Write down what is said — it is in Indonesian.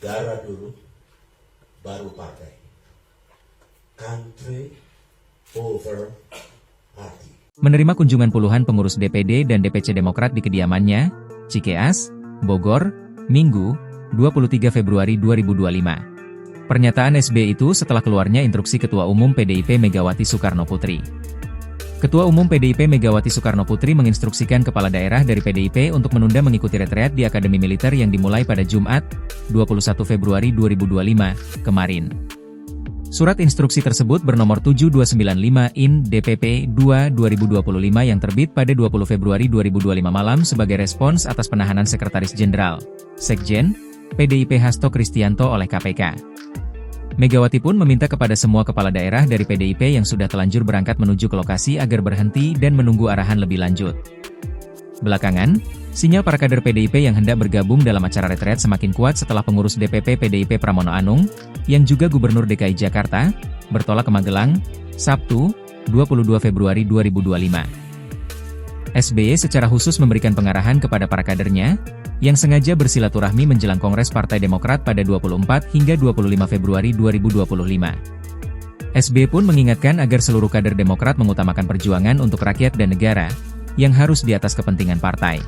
Negara dulu, baru partai. Country over party. Menerima kunjungan puluhan pengurus DPD dan DPC Demokrat di kediamannya, Cikeas, Bogor, Minggu, 23 Februari 2025. Pernyataan SBY itu setelah keluarnya instruksi Ketua Umum PDIP Megawati Soekarno Putri. Ketua Umum PDIP Megawati Soekarno Putri menginstruksikan kepala daerah dari PDIP untuk menunda mengikuti retreat di Akademi Militer yang dimulai pada Jumat, 21 Februari 2025, kemarin. Surat instruksi tersebut bernomor 7295/IN DPP 2/2025 yang terbit pada 20 Februari 2025 malam sebagai respons atas penahanan Sekretaris Jenderal, Sekjen, PDIP Hasto Kristianto oleh KPK. Megawati pun meminta kepada semua kepala daerah dari PDIP yang sudah telanjur berangkat menuju ke lokasi agar berhenti dan menunggu arahan lebih lanjut. Belakangan, sinyal para kader PDIP yang hendak bergabung dalam acara retreat semakin kuat setelah pengurus DPP PDIP Pramono Anung, yang juga Gubernur DKI Jakarta, bertolak ke Magelang, Sabtu, 22 Februari 2025. SBY secara khusus memberikan pengarahan kepada para kadernya, yang sengaja bersilaturahmi menjelang Kongres Partai Demokrat pada 24 hingga 25 Februari 2025. SBY pun mengingatkan agar seluruh kader Demokrat mengutamakan perjuangan untuk rakyat dan negara, yang harus di atas kepentingan partai.